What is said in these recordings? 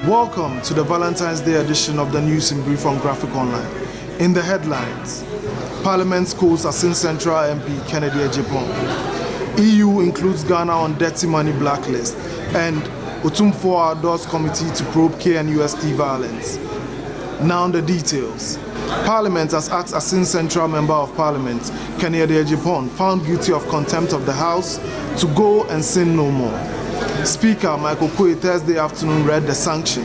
Welcome to the Valentine's Day edition of the News in Brief on Graphic Online. In the headlines, Parliament scolds Assin Central MP Kennedy Japan. EU includes Ghana on dirty money blacklist, and Otumfuo adores committee to probe KNUST violence. Now the details. Parliament has asked Assin Central Member of Parliament Kennedy Japan, found guilty of contempt of the House, to go and sin no more. Speaker Michael Kwe Thursday afternoon read the sanction,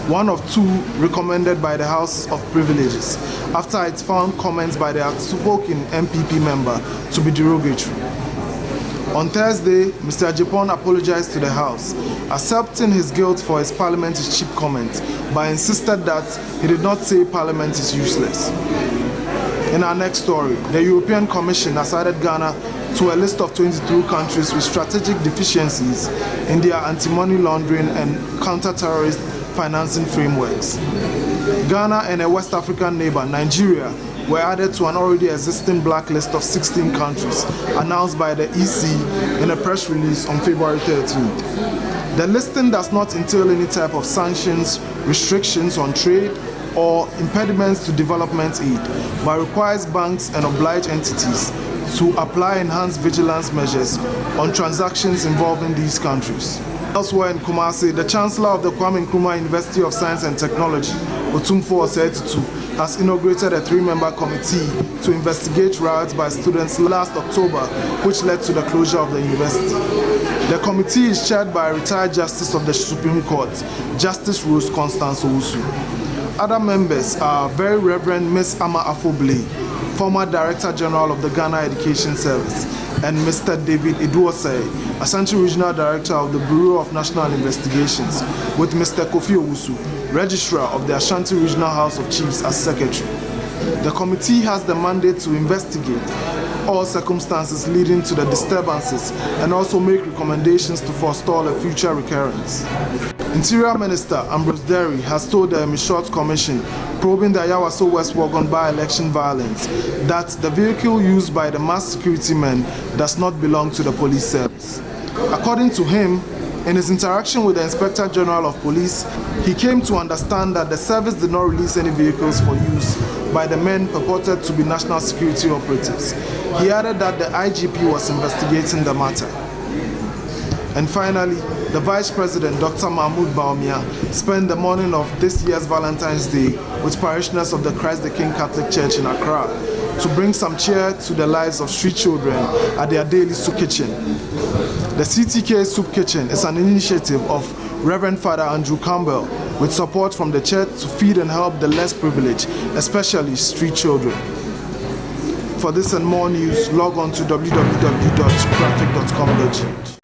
one of two recommended by the House of Privileges, after it found comments by the outspoken MPP member to be derogatory. On Thursday, Mr. Japan apologized to the House, accepting his guilt for his parliamentary cheap comment, but insisted that he did not say Parliament is useless. In our next story, the European Commission has added Ghana to a list of 22 countries with strategic deficiencies in their anti-money laundering and counter-terrorist financing frameworks. Ghana and a West African neighbor, Nigeria, were added to an already existing blacklist of 16 countries announced by the EC in a press release on February 13th. The listing does not entail any type of sanctions, restrictions on trade, or impediments to development aid, but requires banks and obliged entities to apply enhanced vigilance measures on transactions involving these countries. Elsewhere in Kumasi, the Chancellor of the Kwame Nkrumah University of Science and Technology, Otumfuo, has inaugurated a 3-member committee to investigate riots by students last October, which led to the closure of the university. The committee is chaired by a retired Justice of the Supreme Court, Justice Rose Constance Owusu. Other members are Very Reverend Ms. Ama Afoble, former Director General of the Ghana Education Service, and Mr. David Eduosei, Ashanti Regional Director of the Bureau of National Investigations, with Mr. Kofi Owusu, Registrar of the Ashanti Regional House of Chiefs, as Secretary. The committee has the mandate to investigate all circumstances leading to the disturbances and also make recommendations to forestall a future recurrence. Interior Minister Ambrose Derry has told the Short Commission probing the Yawaso West Wagon by-election violence that the vehicle used by the mass security men does not belong to the police service. According to him, in his interaction with the Inspector General of Police, he came to understand that the service did not release any vehicles for use by the men purported to be national security operatives. He added that the IGP was investigating the matter. And finally, the Vice President, Dr. Mahmoud Baumia, spent the morning of this year's Valentine's Day with parishioners of the Christ the King Catholic Church in Accra to bring some cheer to the lives of street children at their daily soup kitchen. The CTK Soup Kitchen is an initiative of Reverend Father Andrew Campbell with support from the church to feed and help the less privileged, especially street children. For this and more news, log on to www.graphic.com.gh.